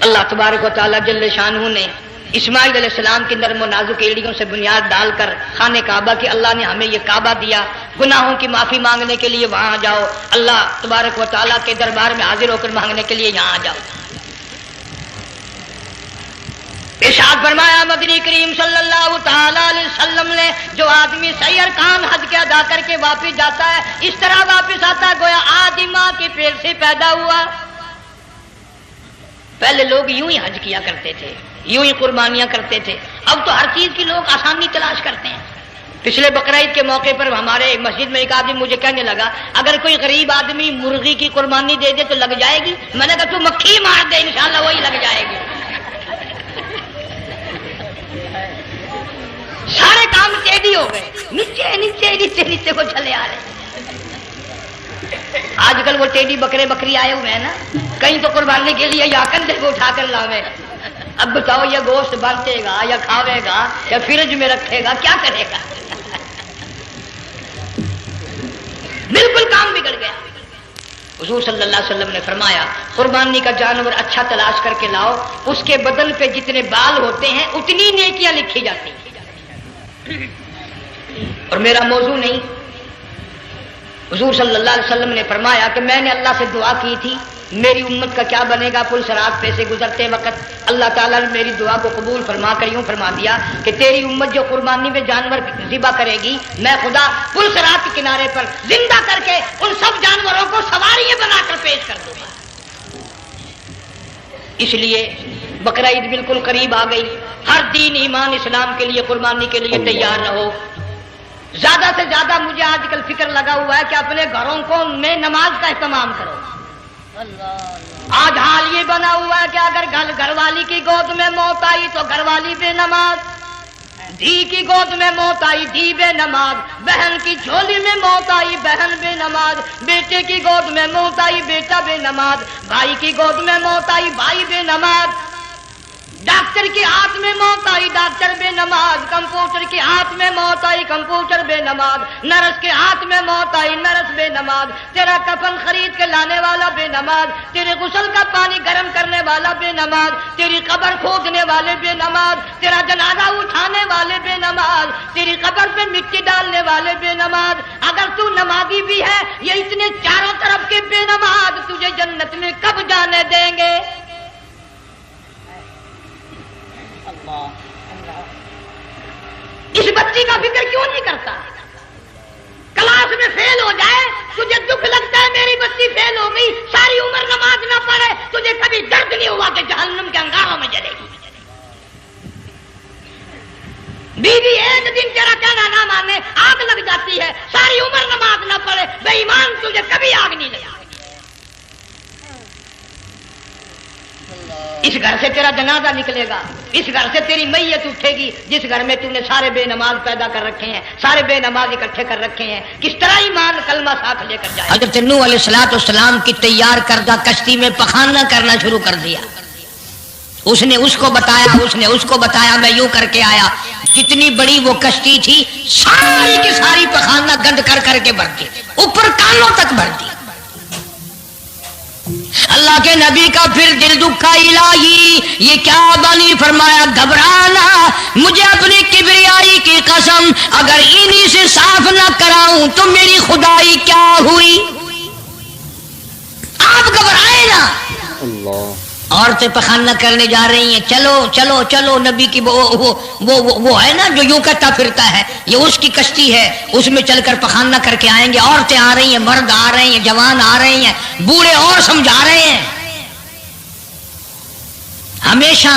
اللہ تبارک و تعالیٰ جل شانہ نے اسماعیل علیہ السلام کی نرم و نازک ایڑیوں سے بنیاد ڈال کر خانہ کعبہ کی، اللہ نے ہمیں یہ کعبہ دیا، گناہوں کی معافی مانگنے کے لیے وہاں جاؤ، اللہ تبارک و تعالیٰ کے دربار میں حاضر ہو کر مانگنے کے لیے یہاں جاؤ۔ ارشاد فرمایا مدنی کریم صلی اللہ تعالی علیہ وسلم نے، جو آدمی صحیح ارکان حج کے ادا کر کے واپس جاتا ہے اس طرح واپس آتا ہے گویا آدمی ماں کے پیٹ سے پیدا ہوا۔ پہلے لوگ یوں ہی حج کیا کرتے تھے، یوں ہی قربانیاں کرتے تھے، اب تو ہر چیز کی لوگ آسانی تلاش کرتے ہیں۔ پچھلے بقرعید کے موقع پر ہمارے مسجد میں ایک آدمی مجھے کہنے لگا اگر کوئی غریب آدمی مرغی کی قربانی دے دے تو لگ جائے گی؟ میں نے کہا تو مکھی مار دے انشاءاللہ وہی لگ جائے گی۔ سارے کام ٹیڑھی ہو گئے، نیچے نیچے نیچے نیچے کو چلے آ رہے۔ آج کل وہ ٹیڑھی بکرے بکری آئے ہوئے ہیں نا، کہیں تو قربانی کے لیے یا کندھے کو اٹھا کر لاوے۔ اب بتاؤ یہ گوشت بنتے گا یا کھاوے گا یا فریج میں رکھے گا، کیا کرے گا؟ بالکل کام بگڑ گیا۔ حضور صلی اللہ علیہ وسلم نے فرمایا قربانی کا جانور اچھا تلاش کر کے لاؤ، اس کے بدن پہ جتنے بال ہوتے ہیں اتنی نیکیاں لکھی جاتی ہیں۔ اور میرا موضوع نہیں، حضور صلی اللہ علیہ وسلم نے فرمایا کہ میں نے اللہ سے دعا کی تھی میری امت کا کیا بنے گا، پل صراط پہ سے گزرتے وقت اللہ تعالیٰ نے میری دعا کو قبول فرما کر یوں فرما دیا کہ تیری امت جو قربانی میں جانور ذبح کرے گی میں خدا پل صراط کے کنارے پر زندہ کر کے ان سب جانوروں کو سواریاں بنا کر پیش کر دوں گا۔ اس لیے بقرعید بالکل قریب آ گئی، ہر دین ایمان اسلام کے لیے قربانی کے لیے تیار رہو۔ زیادہ سے زیادہ مجھے آج کل فکر لگا ہوا ہے کہ اپنے گھروں کو میں نماز کا اہتمام کرو۔ آج حال یہ بنا ہوا ہے کہ اگر گھر والی کی گود میں موت آئی تو گھر والی بے نماز، دھی کی گود میں موت آئی دھی بے نماز، بہن کی جھولی میں موت آئی بہن بے نماز، بیٹے کی گود میں موت آئی بیٹا بے نماز، بھائی کی گود میں موت آئی بھائی بے نماز، ڈاکٹر کے ہاتھ میں موت آئی ڈاکٹر بے نماز، کمپیوٹر کے ہاتھ میں موت آئی کمپیوٹر بے نماز، نرس کے ہاتھ میں موت آئی نرس بے نماز، تیرا کفن خرید کے لانے والا بے نماز، تیرے غسل کا پانی گرم کرنے والا بے نماز، تیری قبر کھودنے والے بے نماز، تیرا جنازہ اٹھانے والے بے نماز، تیری قبر پہ مٹی ڈالنے والے بے نماز۔ اگر تو نمازی بھی ہے یہ اتنے چاروں طرف کے بے نماز تجھے جنت میں کب جانے دیں گے؟ اس بچی کا فکر کیوں نہیں کرتا؟ کلاس میں فیل ہو جائے تجھے دکھ لگتا ہے میری بچی فیل ہو گئی، ساری عمر نماز نہ پڑھے تجھے کبھی درد نہیں ہوا کہ جہنم کے انگاروں میں جلے گی۔ بیوی ایک دن تیرا کہنا نہ مانے آگ لگ جاتی ہے، ساری عمر نماز نہ پڑھے بے ایمان تجھے کبھی آگ نہیں لگا۔ اس گھر سے تیرا جنازہ نکلے گا، اس گھر سے تیری میت اٹھے گی جس گھر میں تم نے سارے بے نماز پیدا کر رکھے ہیں، سارے بے نماز اکٹھے کر رکھے ہیں، کس طرح ایمان کلمہ ساتھ لے کر جائے۔ حضرت نوح علیہ السلام کی تیار کردہ کشتی میں پخانا کرنا شروع کر دیا، اس نے اس کو بتایا اس نے اس کو بتایا میں یوں کر کے آیا، جتنی بڑی وہ کشتی تھی ساری کی ساری پخانا گند کر کر کے بھر دی، اوپر کانوں تک بھر دی۔ اللہ کے نبی کا پھر دل دکھا، الہی یہ کیا بنی؟ فرمایا گھبرانا، مجھے اپنی کبریائی کی قسم اگر انہی سے صاف نہ کراؤں تو میری خدائی کیا ہوئی؟ آپ گھبرائے نا۔ اللہ عورتیں پخانہ کرنے جا رہی ہیں، چلو چلو چلو، نبی کی وہ ہے نا جو یوں کہتا پھرتا ہے، یہ اس کی کشتی ہے، اس میں چل کر پخانہ کر کے آئیں گے۔ عورتیں آ رہی ہیں، مرد آ رہے ہیں، جوان آ رہے ہیں، بوڑھے اور سمجھا رہے ہیں۔ ہمیشہ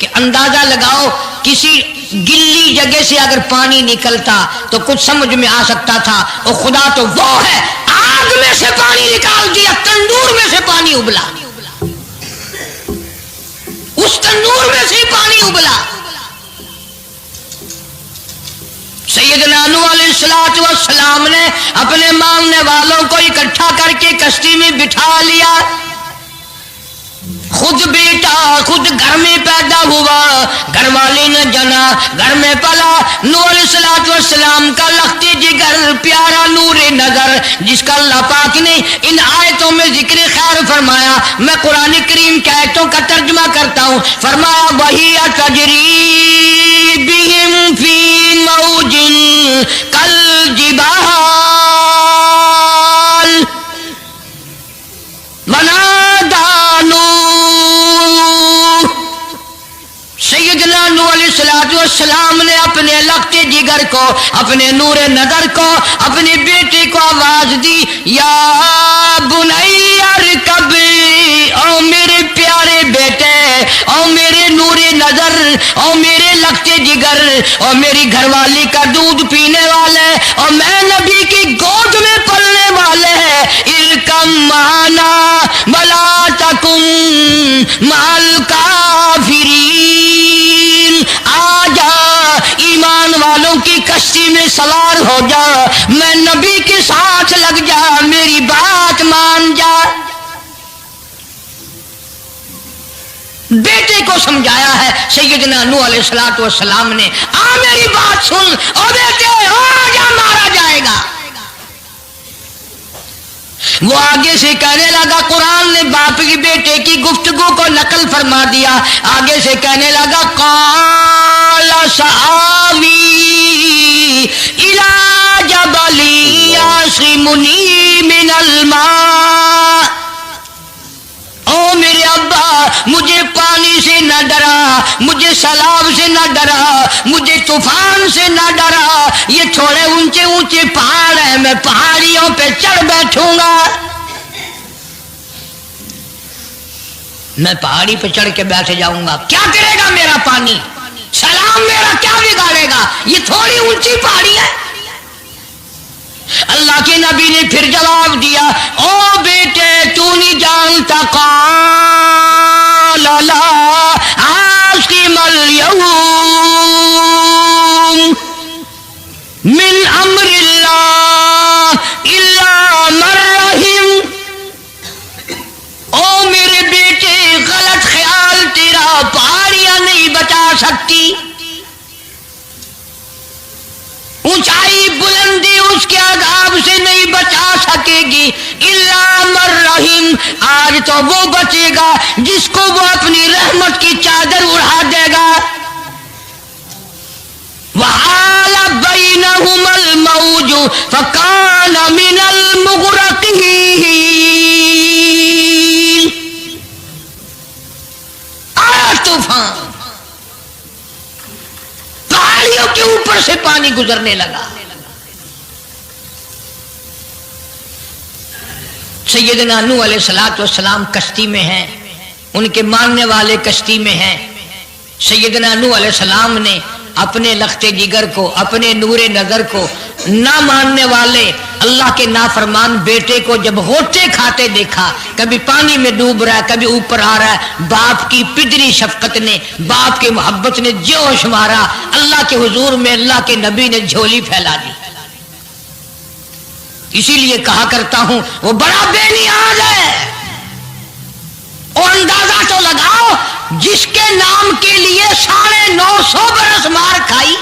کہ اندازہ لگاؤ کسی گلی جگہ سے اگر پانی نکلتا تو کچھ سمجھ میں آ سکتا تھا، اور خدا تو وہ ہے آگ میں سے پانی نکال دیا، تندور میں سے پانی ابلا، اس تندور میں سے پانی ابلا۔ سیدنا نوح علیہ السلام نے اپنے ماننے والوں کو اکٹھا کر کے کشتی میں بٹھا لیا، خود بیٹا خود گھر میں پیدا ہوا، گھر والی نے جنا، گھر میں پلا۔ نوح علیہ السلام کا لخت جگر پیارا نور نظر، جس کا اللہ پاک نے ان آیتوں میں ذکر خیر فرمایا۔ میں قرآن کریم کی آیتوں کا ترجمہ کرتا ہوں۔ فرمایا وہی تجری بہم فی موج کالجبال ونادى نوح، سیدنا نوح علیہ السلام نے اپنے لخت جگر کو، اپنے نور نظر کو، اپنے بیٹے کو آواز دی، یا بنی ارکب، او میرے پیارے بیٹے، او میرے نور نظر، او میرے لخت جگر، او میری گھر والی کا دودھ پینے والے، اور میں نبی کی گود میں پلنے والے ہیں، ارکم معنا ولا تکن مع الکافرین، آ جا ایمان والوں کی کشتی میں سوار ہو جا، میں نبی کے ساتھ لگ جا، میری بات مان جا۔ بیٹے کو سمجھایا ہے سیدنا نوح علیہ السلام نے، آ میری بات سن، او بیٹے آ جا، مارا جائے گا۔ وہ آگے سے کہنے لگا، قرآن نے باپ کی بیٹے کی گفتگو کو نقل فرما دیا، آگے سے کہنے لگا قال سآوی الی جبل یعصمنی من الماء، او میرے ابا مجھے پانی سے نہ ڈرا، مجھے سیلاب سے نہ ڈرا، مجھے طوفان سے نہ ڈرا، یہ تھوڑے اونچے اونچے پہاڑ ہیں، میں پہاڑیوں پہ چڑھ بیٹھوں گا، میں پہاڑی پہ چڑھ کے بیٹھ جاؤں گا، کیا کرے گا میرا پانی، سلام میرا کیا بگاڑے گا، یہ تھوڑی اونچی پہاڑی ہے۔ اللہ کے نبی نے پھر جواب دیا، او بیٹے تو نہیں جانتا، قال لا عاصم اليوم من امر اللہ الا من رحم، او میرے بیٹے غلط خیال تیرا، پہاڑیاں نہیں بچا سکتی، اونچائی بلندی اس کے عذاب سے نہیں بچا سکے گی، الا من رحم، آج تو وہ بچے گا جس کو وہ اپنی رحمت کی چادر اڑا دے گا۔ وحال بینہم الموج فکان من المغرقین، آیا طوفان، پہاڑیوں کے اوپر سے پانی گزرنے لگا۔ سیدنا نوح علیہ السلام کشتی میں ہیں، ان کے ماننے والے کشتی میں ہیں۔ سیدنا نوح علیہ السلام نے اپنے لخت جگر کو، اپنے نور نظر کو، نہ ماننے والے اللہ کے نافرمان بیٹے کو جب غوطے کھاتے دیکھا، کبھی پانی میں ڈوب رہا ہے، کبھی اوپر آ رہا ہے، باپ کی پدری شفقت نے، باپ کی محبت نے جوش مارا، اللہ کے حضور میں اللہ کے نبی نے جھولی پھیلا دی۔ اسی لیے کہا کرتا ہوں وہ بڑا بے نیاز ہے، اور اندازہ تو لگاؤ جس کے نام کے لیے 950 برس مار کھائی،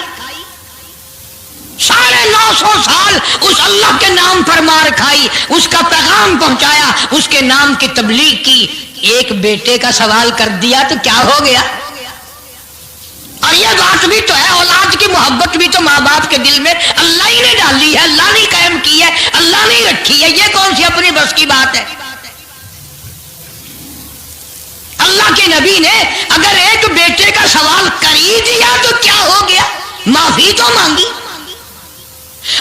950 سال اس اللہ کے نام پر مار کھائی، اس کا پیغام پہنچایا، اس کے نام کی تبلیغ کی، ایک بیٹے کا سوال کر دیا تو کیا ہو گیا؟ اور یہ بات بھی تو ہے، اولاد کی محبت بھی تو ماں باپ کے دل میں اللہ ہی نے ڈالی ہے، اللہ نے قائم کی ہے، اللہ نے رکھی ہے، یہ کون سی اپنی بس کی بات ہے؟ اللہ کے نبی نے اگر ایک بیٹے کا سوال کر ہی دیا تو کیا ہو گیا، معافی تو مانگی۔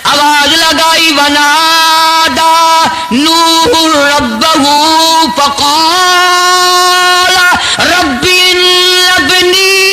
آواز لگائی ونادا نوح ربہ فقال رب ابنی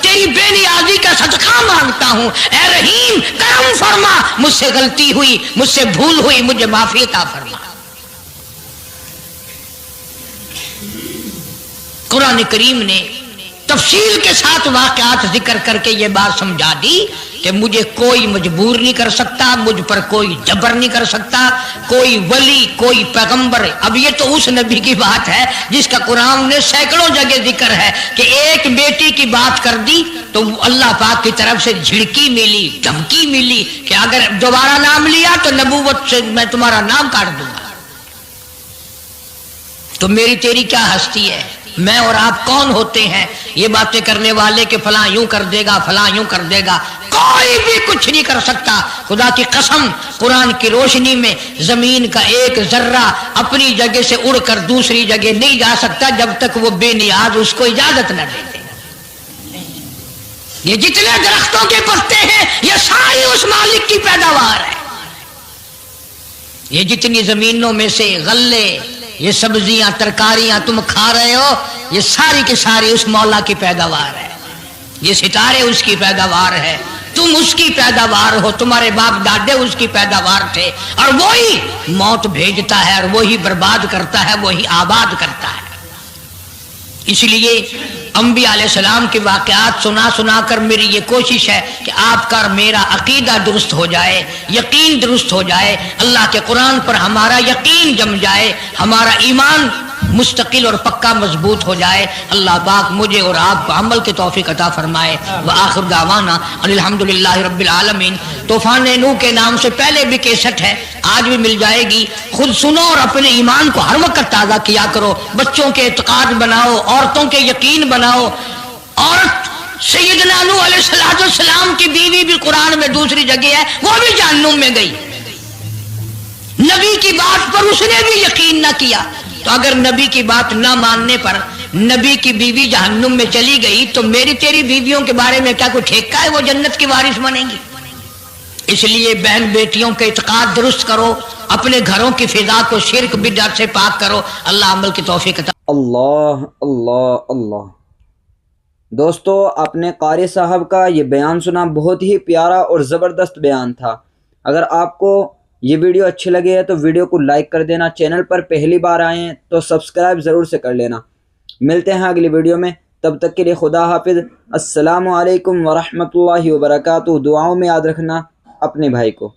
تیری بے نیازی کا صدقہ مانگتا ہوں، اے رحیم کرم فرما، مجھ سے غلطی ہوئی، مجھ سے بھول ہوئی، مجھے معافی عطا فرما۔ قرآن کریم نے تفصیل کے ساتھ واقعات ذکر کر کے یہ بات سمجھا دی کہ مجھے کوئی مجبور نہیں کر سکتا، مجھ پر کوئی جبر نہیں کر سکتا، کوئی ولی، کوئی پیغمبر۔ اب یہ تو اس نبی کی بات ہے جس کا قرآن نے سینکڑوں جگہ ذکر ہے کہ ایک بیٹی کی بات کر دی تو اللہ پاک کی طرف سے جھڑکی ملی، دھمکی ملی کہ اگر دوبارہ نام لیا تو نبوت سے میں تمہارا نام کاٹ دوں گا۔ تو میری تیری کیا ہستی ہے؟ میں اور آپ کون ہوتے ہیں یہ باتیں کرنے والے کہ فلاں یوں کر دے گا، فلاں یوں کر دے گا؟ کوئی بھی کچھ نہیں کر سکتا۔ خدا کی قسم، قرآن کی روشنی میں زمین کا ایک ذرہ اپنی جگہ سے اڑ کر دوسری جگہ نہیں جا سکتا جب تک وہ بے نیاز اس کو اجازت نہ دے دے۔ یہ جتنے درختوں کے پتے ہیں یہ ساری اس مالک کی پیداوار ہے۔ یہ جتنی زمینوں میں سے غلے، یہ سبزیاں، ترکاریاں تم کھا رہے ہو، یہ ساری کی ساری اس مولا کی پیداوار ہے۔ یہ ستارے اس کی پیداوار ہے، تم اس کی پیداوار ہو، تمہارے باپ دادے اس کی پیداوار تھے، اور وہی موت بھیجتا ہے اور وہی برباد کرتا ہے، وہی آباد کرتا ہے۔ اس لیے انبیاء علیہ السلام کے واقعات سنا سنا کر میری یہ کوشش ہے کہ آپ کا اور میرا عقیدہ درست ہو جائے، یقین درست ہو جائے، اللہ کے قرآن پر ہمارا یقین جم جائے، ہمارا ایمان مستقل اور پکا مضبوط ہو جائے۔ اللہ پاک مجھے اور آپ کو عمل کی توفیق عطا فرمائے۔ وآخر دعوانا ان الحمدللہ رب العالمین۔ طوفان نوح کے نام سے پہلے بھی کیسٹ ہے، آج بھی مل جائے گی، خود سنو اور اپنے ایمان کو ہر وقت تازہ کیا کرو، بچوں کے اعتقاد بناؤ، عورتوں کے یقین بناؤ۔ عورت سیدنا نوح علیہ السلام کی بیوی بھی قرآن میں دوسری جگہ ہے، وہ بھی جہنم میں گئی، نبی کی بات پر اس نے بھی یقین نہ کیا۔ تو اگر نبی کی بات نہ ماننے پر نبی کی بیوی جہنم میں چلی گئی تو میری تیری بیویوں کے بارے میں کیا کوئی ٹھیکہ ہے وہ جنت کی وارث بنیں گی؟ اس لیے بہن بیٹیوں کے اعتقاد درست کرو، اپنے گھروں کی فضا کو شرک بدعت سے پاک کرو۔ اللہ عمل کی توفیق عطا۔ اللہ اللہ اللہ۔ دوستو، اپنے قاری صاحب کا یہ بیان سنا، بہت ہی پیارا اور زبردست بیان تھا۔ اگر آپ کو یہ ویڈیو اچھی لگے ہے تو ویڈیو کو لائک کر دینا، چینل پر پہلی بار آئے ہیں تو سبسکرائب ضرور سے کر لینا۔ ملتے ہیں اگلی ویڈیو میں، تب تک کے لیے خدا حافظ۔ السلام علیکم ورحمۃ اللہ وبرکاتہ۔ دعاؤں میں یاد رکھنا اپنے بھائی کو۔